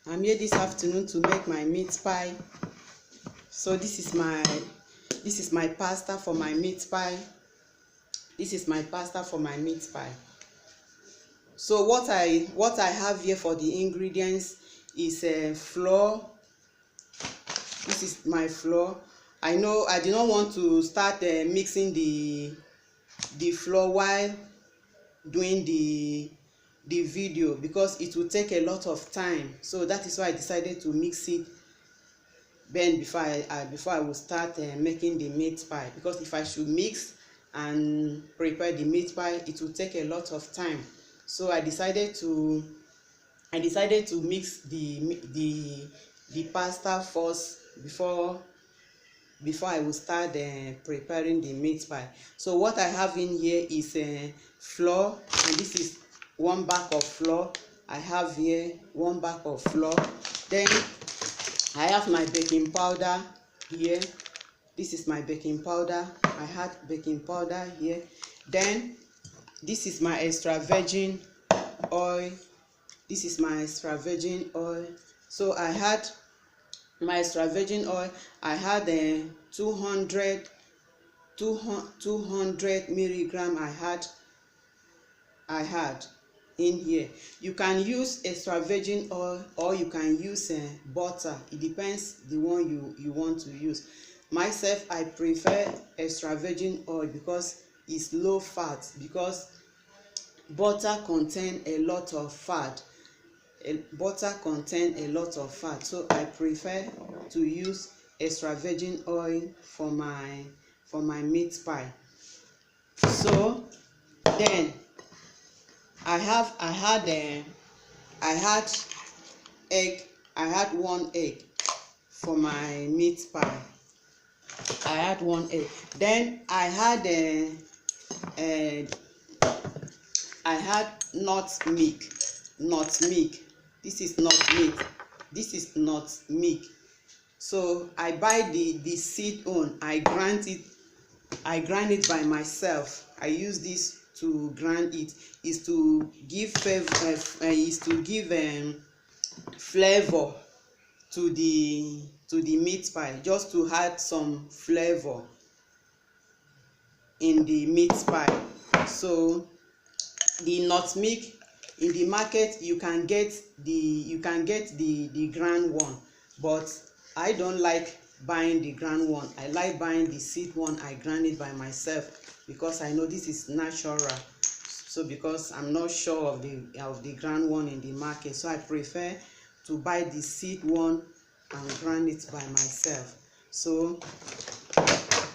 I'm here this afternoon to make my meat pie. So this is my pasta for my meat pie. This is my pasta for my meat pie. So what I have here for the ingredients is flour. This is my flour. I know I did not want to start mixing the flour while doing the video because it will take a lot of time. So that is why I decided to mix it then before I will start making the meat pie, because if I should mix and prepare the meat pie, it will take a lot of time. So I decided to mix the pasta first before I will start preparing the meat pie. So what I have in here is flour, and this is one bag of flour. I have here one bag of flour. Then I have my baking powder here. This is my baking powder. I had baking powder here. Then this is my extra virgin oil. This is my extra virgin oil. So I had my extra virgin oil. I had 200 milligram. I had in here. You can use extra virgin oil or you can use butter. It depends the one you want to use. Myself, I prefer extra virgin oil because it's low fat, because butter contain a lot of fat. Butter contain a lot of fat, so I prefer to use extra virgin oil for my meat pie. So then I had egg. I had one egg for my meat pie. I had one egg. Then I had nut milk. This is nut milk. This is nut milk. So I buy the seed on. I grind it by myself. I use this to grind it. Is to give flavor to the meat pie, just to add some flavor in the meat pie. So the nut milk in the market, you can get the ground one, but I don't like buying the ground one. I like buying the seed one. I grind it by myself because I know this is natural. So because I'm not sure of the ground one in the market, so I prefer to buy the seed one and grind it by myself. So,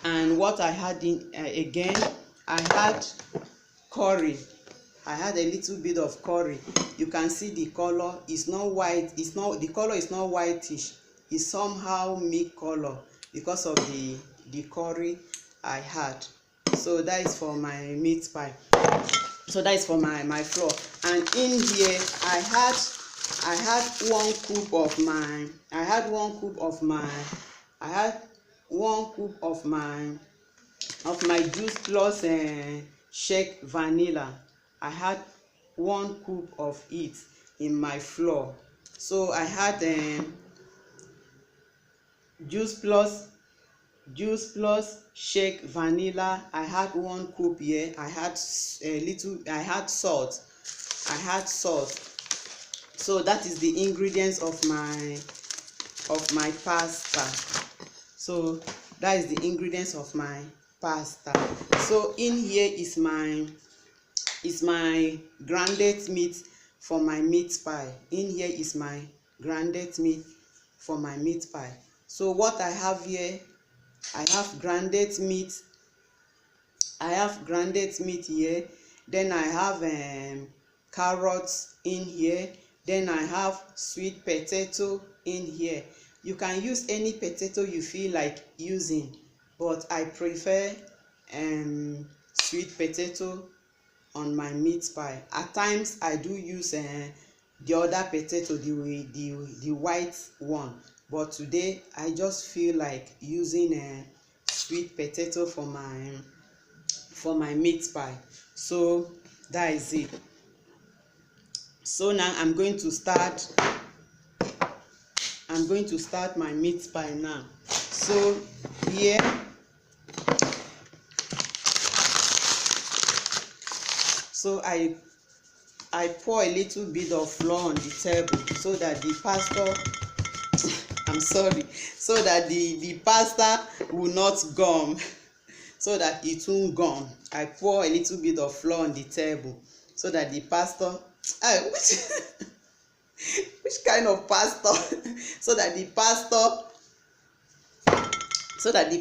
and what I had in again, I had curry. I had a little bit of curry. You can see the color is not white. The color is not whitish. It's somehow milk color because of the curry I had. So that is for my meat pie. So that is for my flour. And in here I had 1 cup of my juice plus shake vanilla. I had 1 cup of it in my flour. So I had juice plus shake vanilla. I had 1 cup here. I had salt. So that is the ingredients of my pasta. So that is the ingredients of my pasta. So in here is my grounded meat for my meat pie. In here is my grounded meat for my meat pie. So what I have here, I have grounded meat. Here. Then I have carrots in here. Then I have sweet potato in here. You can use any potato you feel like using, but I prefer sweet potato on my meat pie. At times I do use the other potato, the white one, but today I just feel like using sweet potato for my meat pie. So that is it. So now I'm going to start I'm going to start my meat pie now. So here I pour a little bit of flour on the table so that the pasta I'm sorry, so that the pasta will not gum, so that it won't gum. I pour a little bit of flour on the table so that the pasta which kind of pasta so that the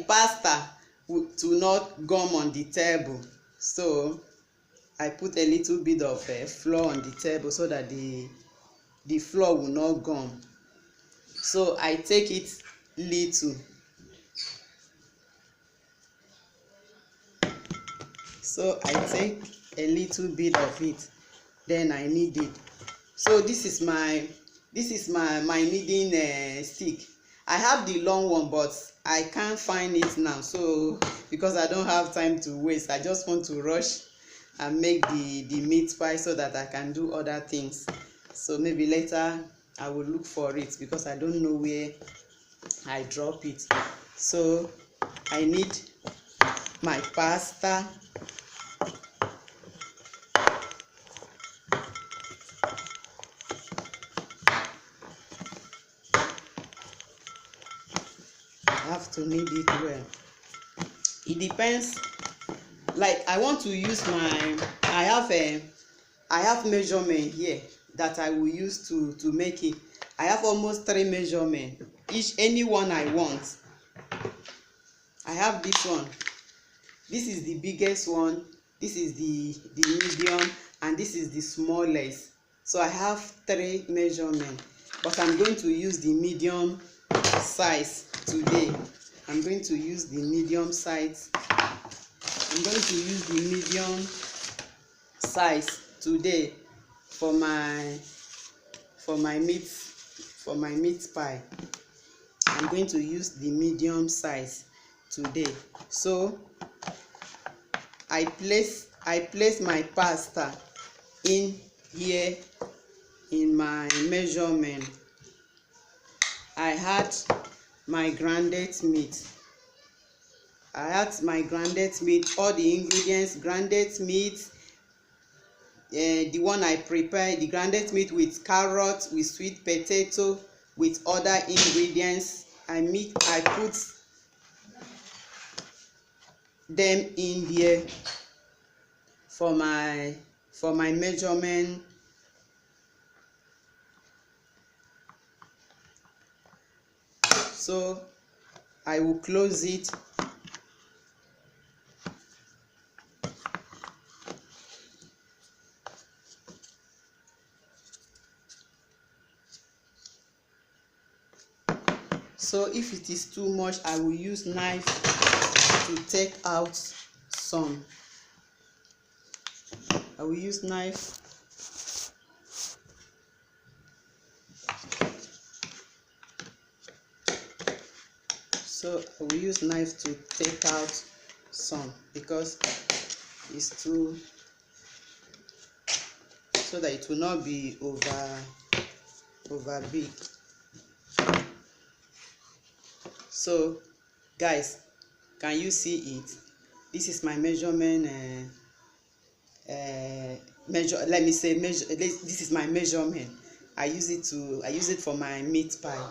pasta will not gum on the table. So I put a little bit of flour on the table so that the flour will not gum. So I take it little. So I take a little bit of it, then I knead it. So this is my kneading stick. I have the long one, but I can't find it now. So because I don't have time to waste, I just want to rush and make the meat pie so that I can do other things. So maybe later I will look for it because I don't know where I drop it. So I need my pasta. I have to knead it well. It depends. Like I want to use my I have measurement here that I will use to make it. I have almost 3 measurements, any one I want. I have this one. This is the biggest one, this is the medium, and this is the smallest. So I have 3 measurements, but I'm going to use the medium size today. I'm going to use the medium size. I'm going to use the medium size today for my meat pie. I'm going to use the medium size today. So I place my pasta in here in my measurement. I had my grounded meat. All the ingredients, grounded meat, the one I prepare, the grounded meat with carrot, with sweet potato, with other ingredients. I put them in here for my measurement. So I will close it. So if it is too much, I will use knife to take out some. I will use knife. So I will use knife to take out some because it's too, so that it will not be over big. So guys, can you see it? This is my measurement. This is my measurement. I use it for my meat pie.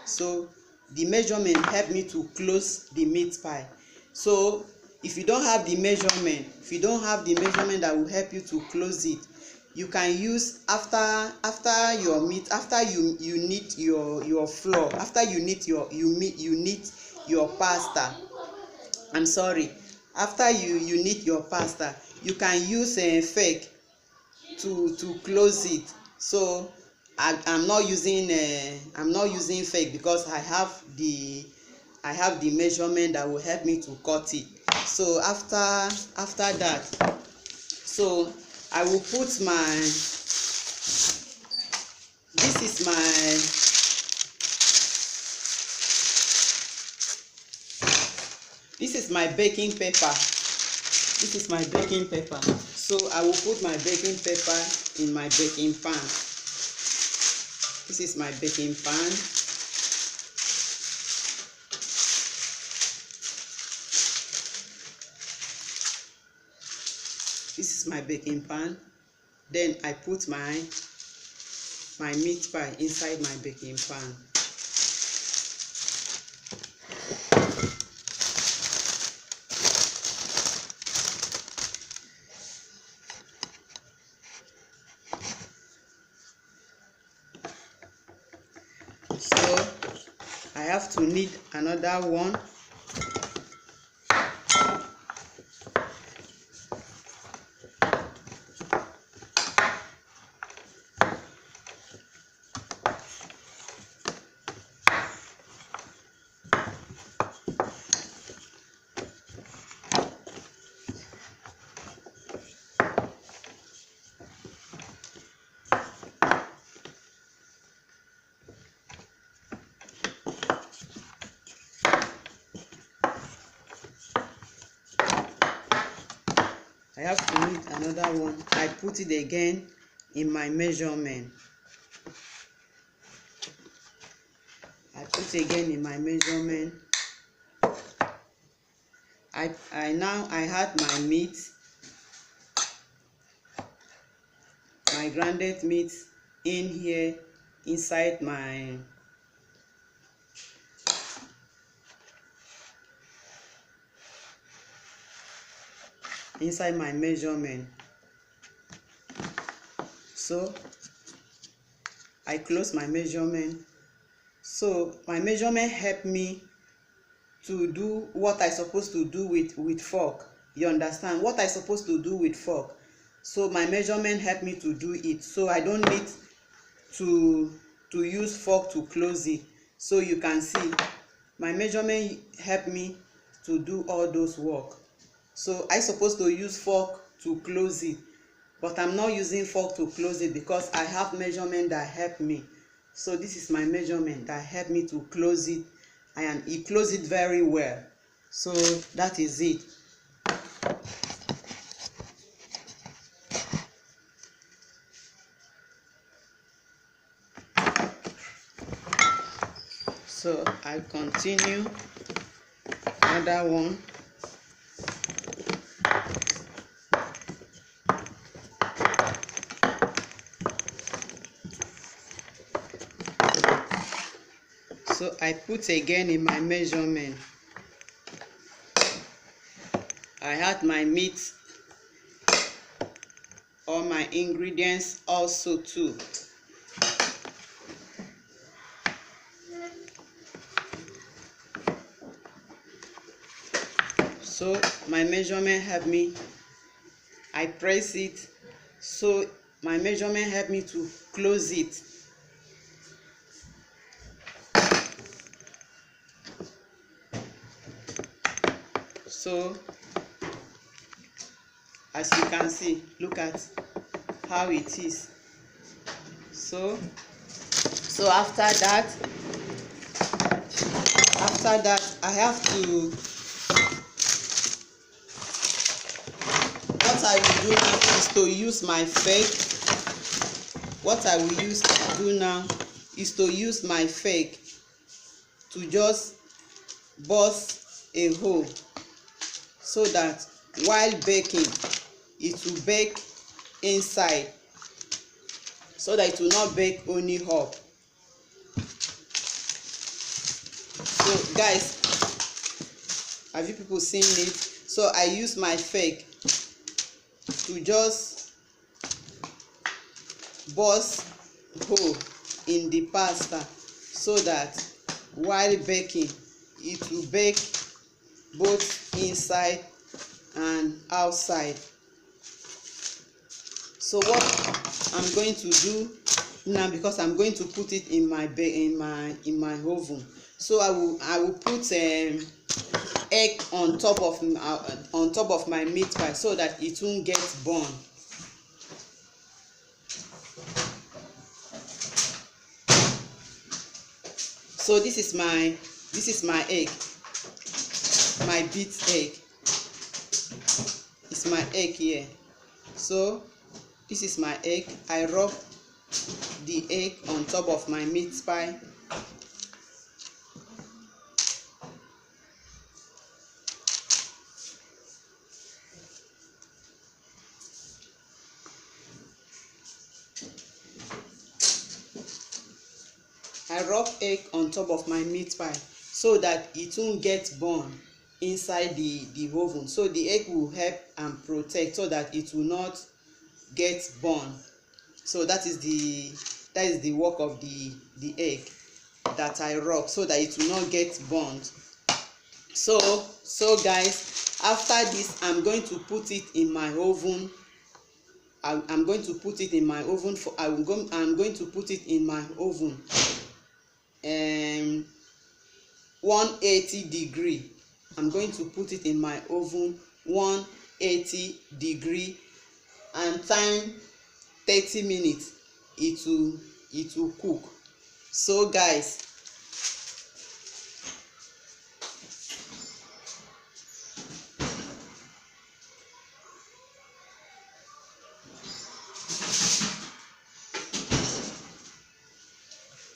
So the measurement help me to close the meat pie. So if you don't have the measurement, that will help you to close it, you can use after your meat, after you knead your flour, after you knead your pasta. I'm sorry. After you knead your pasta, you can use a fork to close it. So I'm not using fork because I have the measurement that will help me to cut it. So after that, so I will put this is my baking paper. This is my baking paper. So I will put my baking paper in my baking pan. This is my baking pan. is my baking pan. Then I put my meat pie inside my baking pan. So I have to knead another one. I have to knead another one. I put it again in my measurement. I put again in my measurement. I had my meat, my grounded meat in here inside my measurement. So I close my measurement. So my measurement help me to do what I supposed to do with fork. You understand what I supposed to do with fork? So my measurement help me to do it. So I don't need to use fork to close it. So you can see my measurement help me to do all those work. So I supposed to use fork to close it, but I'm not using fork to close it because I have measurement that help me. So this is my measurement that help me to close it, and it close it very well. So that is it. So I continue another one. So I put again in my measurement. I had my meat, all my ingredients also too. So my measurement help me. I press it, so my measurement help me to close it. So as you can see, look at how it is. So after that I have to, what I will do now is to use my fake. What I will do now is to use my fake to just burst a hole, so that while baking it will bake inside, so that it will not bake only up. So guys, have you people seen it? So I use my fake to just burst hole in the pasta, so that while baking it will bake both inside and outside. So what I'm going to do now, because I'm going to put it in my oven, so I will put egg on top of my meat pie, so that it won't get burned. So this is my egg, my beat egg. It's my egg here. So this is my egg. I rub the egg on top of my meat pie. I rub egg on top of my meat pie so that it won't get burned inside the oven. So the egg will help and protect so that it will not get burned. So that is the work of the egg that I rub so that it will not get burned. So guys, after this I'm going to put it in my oven. I'm going to put it in my oven for I'm going to put it in my oven 180 degree. I'm going to put it in my oven 180 degree, and time 30 minutes it will cook. So guys,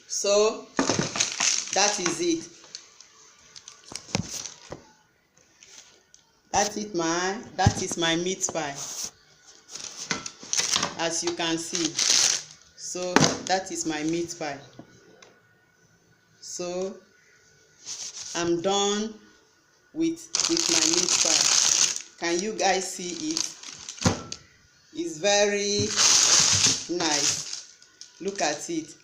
so that is it. That is my meat pie, as you can see. So that is my meat pie. So I'm done with my meat pie. Can you guys see it? It's very nice. Look at it.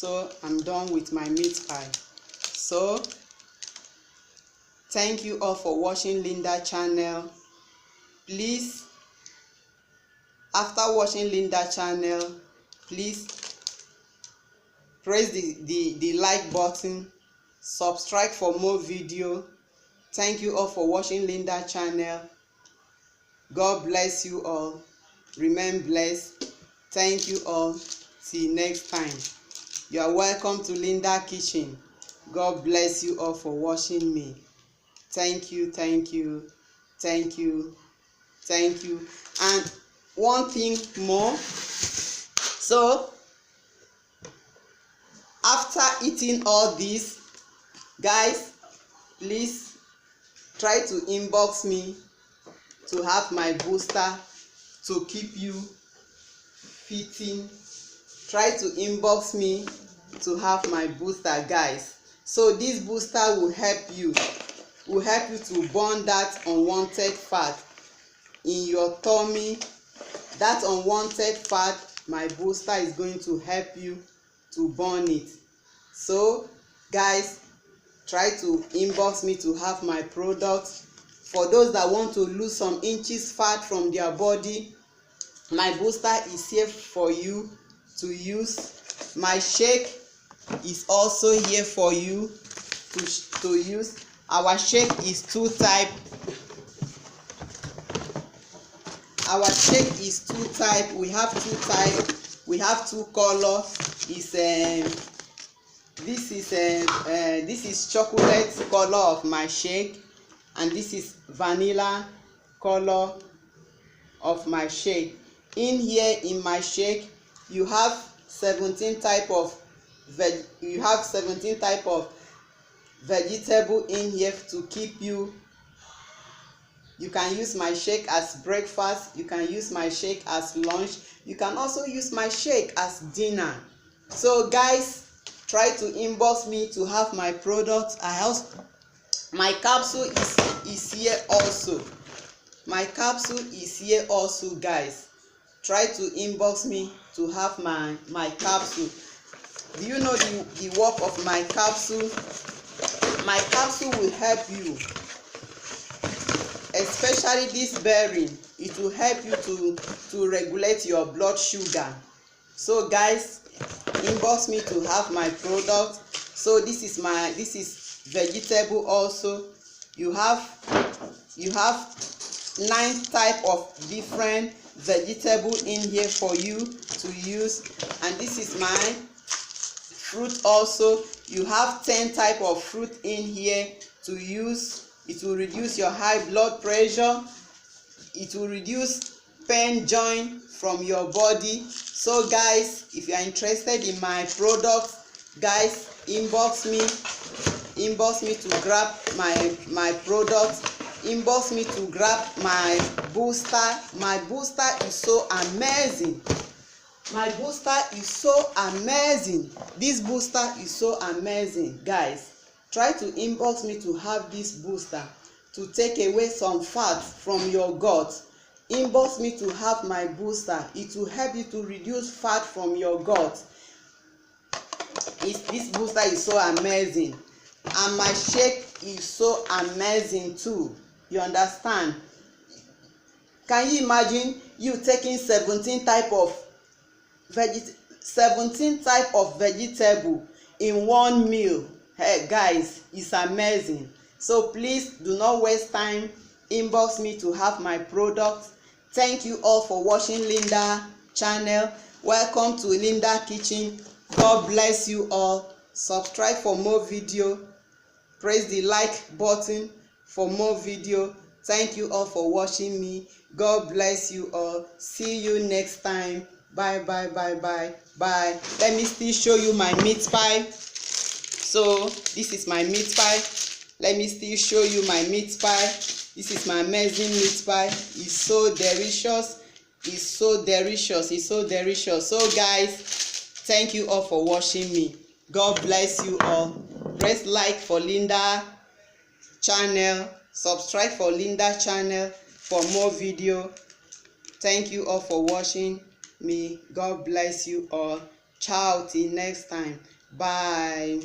So I'm done with my meat pie. So thank you all for watching Linda channel. Please, after watching Linda channel, please press the like button, subscribe for more video. Thank you all for watching Linda channel. God bless you all. Remain blessed. Thank you all. Till next time. You are welcome to Linda Kitchen. God bless you all for watching me. Thank you, thank you, thank you, thank you. And one thing more. So after eating all this, guys, please try to inbox me to have my booster to keep you fitting. Try to inbox me to have my booster, guys. So this booster will help you to burn that unwanted fat in your tummy. That unwanted fat, my booster is going to help you to burn it. So guys, try to inbox me to have my product. For those that want to lose some inches fat from their body, my booster is here for you to use. My shake is also here for you to use. Our shake is two type. Our shake is two type. We have two type. We have two color. This is chocolate color of my shake, and this is vanilla color of my shake. In here in my shake, you have 17 type of vegetable in here to keep you. You can use my shake as breakfast. You can use my shake as lunch. You can also use my shake as dinner. So guys, try to inbox me to have my product. My capsule is here also. My capsule is here also, guys. Try to inbox me to have my capsule. Do you know the work of my capsule? My capsule will help you, especially this bearing. It will help you to regulate your blood sugar. So guys, inbox me to have my product. So this is vegetable also. You have 9 type of different vegetable in here for you to use, and this is my fruit also. You have 10 type of fruit in here to use. It will reduce your high blood pressure. It will reduce pain joint from your body. So guys, if you are interested in my product, guys, inbox me to grab my product. inbox me to grab my booster. My booster is so amazing. My booster is so amazing. This booster is so amazing, guys. Try to inbox me to have this booster to take away some fat from your gut. Inbox me to have my booster. It will help you to reduce fat from your gut. This booster is so amazing, and my shake is so amazing too. You understand? Can you imagine you taking 17 type of vegetable in one meal? Hey guys, it's amazing. So please do not waste time. Inbox me to have my product. Thank you all for watching Linda channel. Welcome to Linda Kitchen. God bless you all. Subscribe for more video. Press the like button for more video. Thank you all for watching me. God bless you all. See you next time. Bye bye bye bye bye. Let me still show you my meat pie. So this is my meat pie. Let me still show you my meat pie. This is my amazing meat pie. It's so delicious. It's so delicious. It's so delicious. So guys, thank you all for watching me. God bless you all. Press like for Linda channel. Subscribe for Linda channel for more video. Thank you all for watching me. God bless you all. Ciao till next time. Bye.